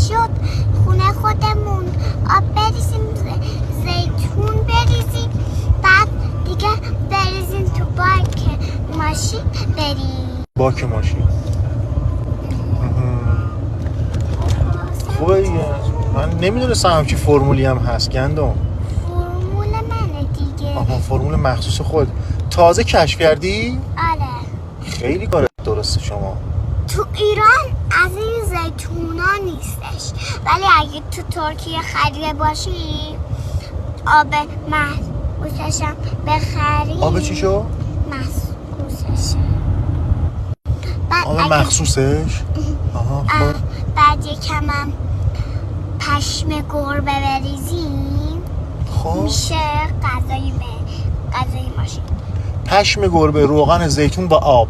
شد خونه خودمون آب بریزیم، زیتون بریزیم، بعد دیگه بریزیم تو باک ماشین بریم. باک ماشین خوبه دیگه. من نمیدونستم همچین فرمولی هم هست گندم. فرمول منه دیگه. آها فرمول مخصوص خود تازه کشف کردی؟ آره. خیلی کار درسته شما. تو ایران از این زیتونا نیستش، ولی اگه تو ترکیه خریده باشی آب مخصوصشم بخری. آب چی شو؟ مخصوصش. آب مخصوصش؟ آها خب. بعد یکمم پشم گربه بریزیم خب میشه غذای ماشین. پشم گربه، روغن زیتون با آب.